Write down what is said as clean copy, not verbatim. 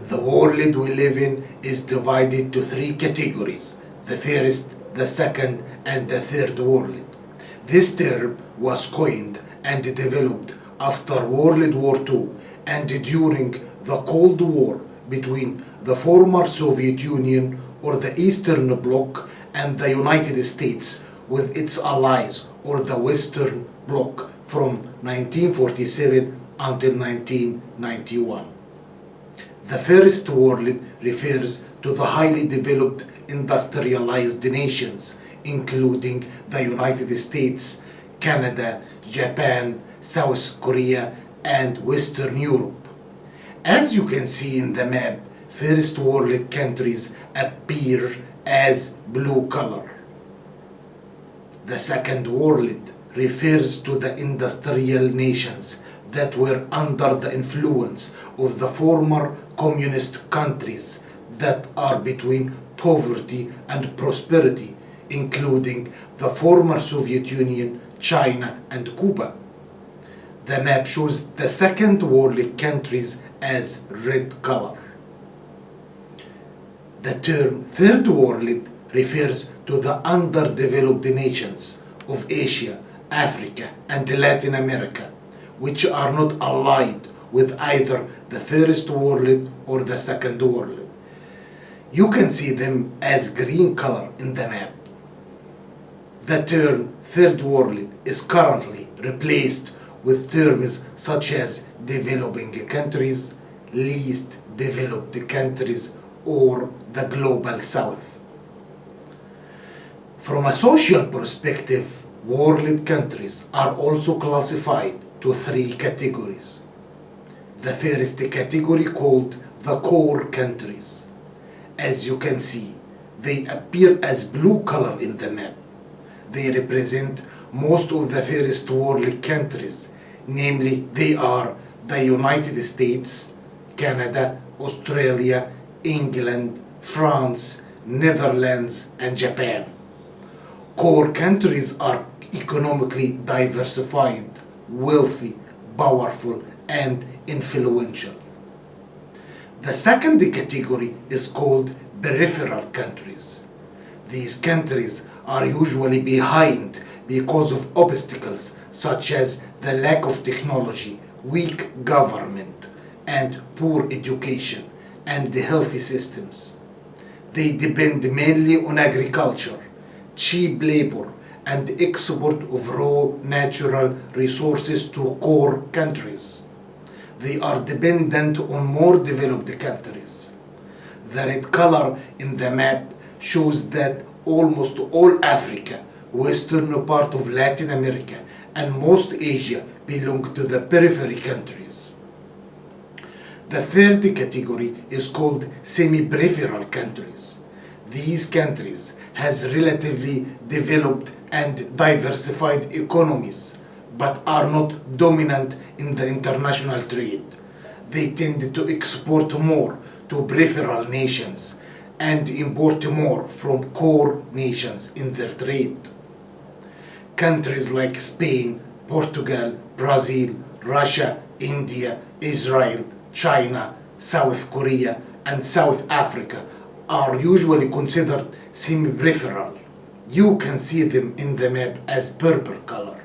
The world we live in is divided to three categories: the first, the second, and the third world. This term was coined and developed after World War II and during the Cold War between the former Soviet Union or the Eastern Bloc and the United States with its allies or the Western Bloc from 1947 until 1991. The first world refers to the highly developed industrialized nations, including the United States, Canada, Japan, South Korea, and Western Europe. As you can see in the map, first world countries appear as blue color. The second world refers to the industrial nations that were under the influence of the former communist countries that are between poverty and prosperity, including the former Soviet Union, China, and Cuba. The map shows the second world countries as red color. The term third world refers to the underdeveloped nations of Asia, Africa, and Latin America, which are not allied with either the first world or the second world. You can see them as green color in the map. The term third world is currently replaced with terms such as developing countries, least developed countries, or the global south. From a social perspective, world countries are also classified to three categories. The first category called the core countries. As you can see, they appear as blue color in the map. They represent most of the first world countries, namely they are the United States, Canada, Australia, England, France, Netherlands, and Japan. Core countries are economically diversified, wealthy, powerful, and influential. The second category is called peripheral countries. These countries are usually behind because of obstacles such as the lack of technology, weak government, and poor education and healthy systems. They depend mainly on agriculture, cheap labor, and export of raw natural resources to core countries. They are dependent on more developed countries. The red color in the map shows that almost all Africa, western part of Latin America, and most Asia belong to the periphery countries. The third category is called semi-peripheral countries. These countries has relatively developed and diversified economies, but are not dominant in the international trade. They tend to export more to peripheral nations and import more from core nations in their trade. Countries like Spain, Portugal, Brazil, Russia, India, Israel, China, South Korea, and South Africa are usually considered semi-peripheral. You can see them in the map as purple color.